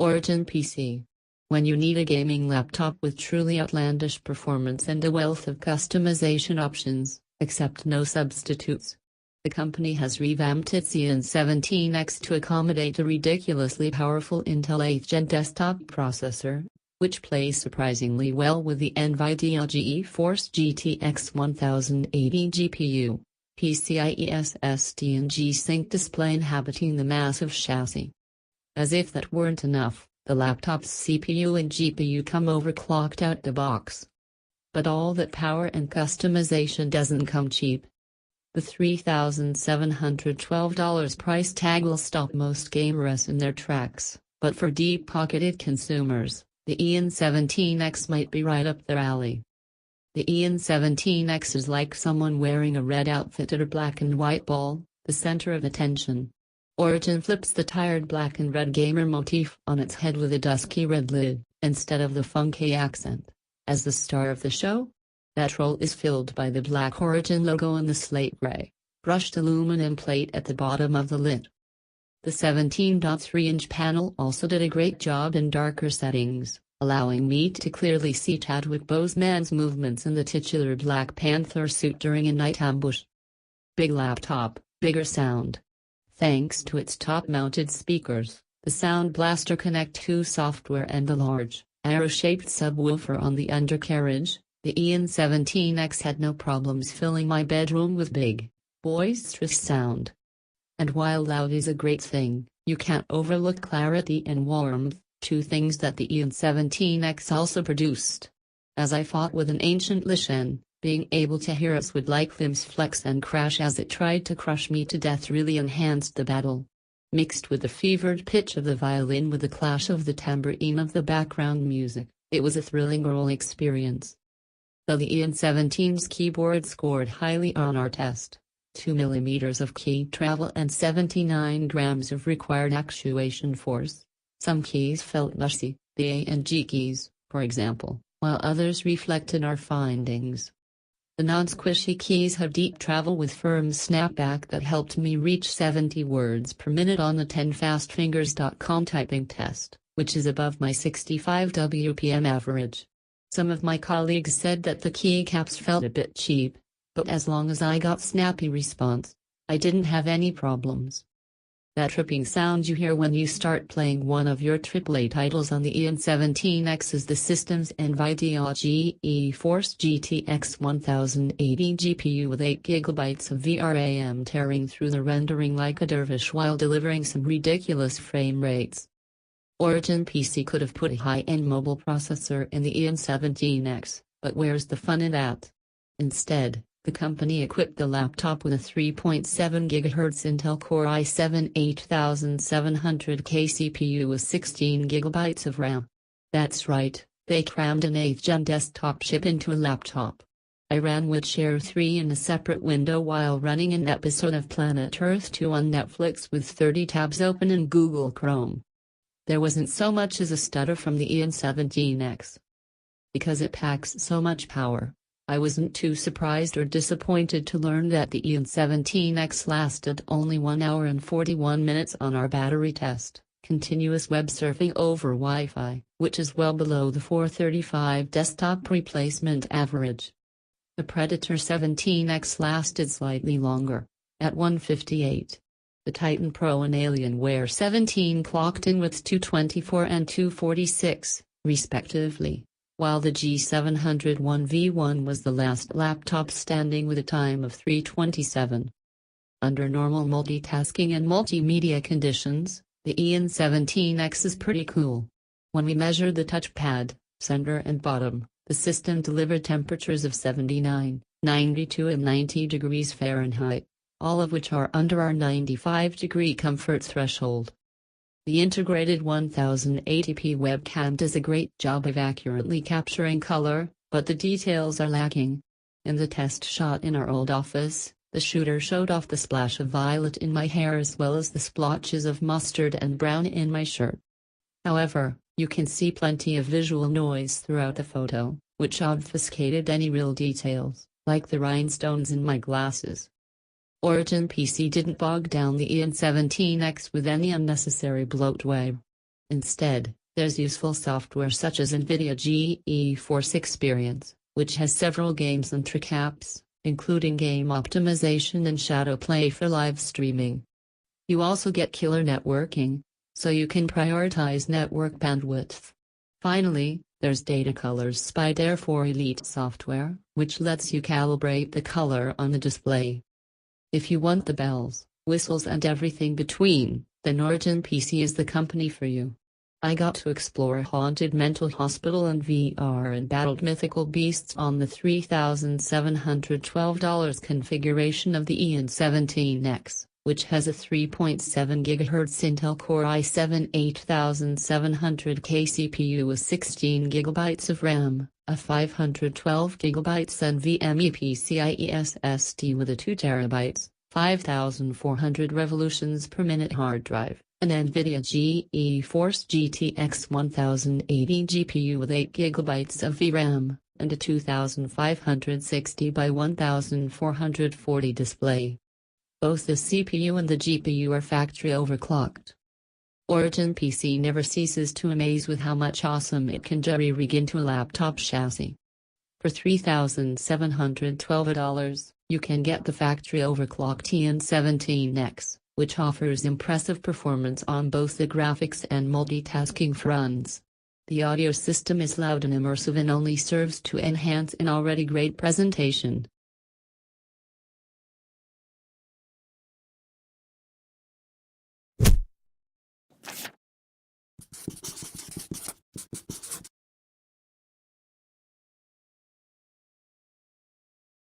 Origin PC. When you need a gaming laptop with truly outlandish performance and a wealth of customization options, accept no substitutes. The company has revamped its EON17-X to accommodate a ridiculously powerful Intel 8th Gen desktop processor, which plays surprisingly well with the NVIDIA GeForce GTX 1080 GPU, PCIe SSD and G-Sync display inhabiting the massive chassis. As if that weren't enough, the laptop's CPU and GPU come overclocked out the box. But all that power and customization doesn't come cheap. The $3,712 price tag will stop most gamers in their tracks, but for deep-pocketed consumers, the EON17-X might be right up their alley. The EON17-X is like someone wearing a red outfit at a black and white ball, the center of attention. Origin flips the tired black and red gamer motif on its head with a dusky red lid, instead of the funky accent. As the star of the show, that role is filled by the black Origin logo and the slate gray, brushed aluminum plate at the bottom of the lid. The 17.3-inch panel also did a great job in darker settings, allowing me to clearly see Chadwick Boseman's movements in the titular Black Panther suit during a night ambush. Big laptop, bigger sound. Thanks to its top-mounted speakers, the Sound Blaster Connect 2 software and the large, arrow-shaped subwoofer on the undercarriage, the EON17-X had no problems filling my bedroom with big, boisterous sound. And while loud is a great thing, you can't overlook clarity and warmth, two things that the EON17-X also produced. As I fought with an ancient Lishen, being able to hear its wood-like limbs flex and crash as it tried to crush me to death really enhanced the battle. Mixed with the fevered pitch of the violin with the clash of the tambourine of the background music, it was a thrilling oral experience. Though the EON17's keyboard scored highly on our test, 2 mm of key travel and 79 grams of required actuation force, some keys felt mushy, the A and G keys, for example, while others reflected our findings. The non-squishy keys have deep travel with firm snapback that helped me reach 70 words per minute on the 10fastfingers.com typing test, which is above my 65 WPM average. Some of my colleagues said that the keycaps felt a bit cheap, but as long as I got snappy response, I didn't have any problems. That tripping sound you hear when you start playing one of your AAA titles on the EON17-X is the system's NVIDIA GeForce GTX 1080 GPU with 8 GB of VRAM tearing through the rendering like a dervish while delivering some ridiculous frame rates. Origin PC could have put a high-end mobile processor in the EON17-X, but where's the fun in that? Instead, the company equipped the laptop with a 3.7 GHz Intel Core i7-8700K CPU with 16 GB of RAM. That's right, they crammed an 8th Gen desktop chip into a laptop. I ran Witcher 3 in a separate window while running an episode of Planet Earth 2 on Netflix with 30 tabs open in Google Chrome. There wasn't so much as a stutter from the EON17-X. Because it packs so much power, I wasn't too surprised or disappointed to learn that the EON17-X lasted only 1 hour and 41 minutes on our battery test, continuous web surfing over Wi-Fi, which is well below the 435 desktop replacement average. The Predator 17X lasted slightly longer, at 158. The Titan Pro and Alienware 17 clocked in with 224 and 246, respectively, while the G701V1 was the last laptop standing with a time of 327. Under normal multitasking and multimedia conditions, the EON17-X is pretty cool. When we measured the touchpad, center and bottom, the system delivered temperatures of 79, 92 and 90 degrees Fahrenheit, all of which are under our 95-degree comfort threshold. The integrated 1080p webcam does a great job of accurately capturing color, but the details are lacking. In the test shot in our old office, the shooter showed off the splash of violet in my hair as well as the splotches of mustard and brown in my shirt. However, you can see plenty of visual noise throughout the photo, which obfuscated any real details, like the rhinestones in my glasses. Origin PC didn't bog down the EON17-X with any unnecessary bloatware. Instead, there's useful software such as NVIDIA GeForce Experience, which has several games and trick apps, including game optimization and shadow play for live streaming. You also get killer networking, so you can prioritize network bandwidth. Finally, there's Datacolor's Spy for Elite software, which lets you calibrate the color on the display. If you want the bells, whistles and everything between, then Origin PC is the company for you. I got to explore a haunted mental hospital in VR and battled mythical beasts on the $3,712 configuration of the EON17-X, which has a 3.7 GHz Intel Core i7-8700K CPU with 16 GB of RAM, a 512 GB NVMe PCIe SSD with a 2 TB, 5,400 revolutions per minute hard drive, an NVIDIA GeForce GTX 1080 GPU with 8 GB of VRAM, and a 2560 by 1440 display. Both the CPU and the GPU are factory overclocked. Origin PC never ceases to amaze with how much awesome it can jury-rig into a laptop chassis. For $3,712, you can get the factory overclocked EON17-X, which offers impressive performance on both the graphics and multitasking fronts. The audio system is loud and immersive and only serves to enhance an already great presentation.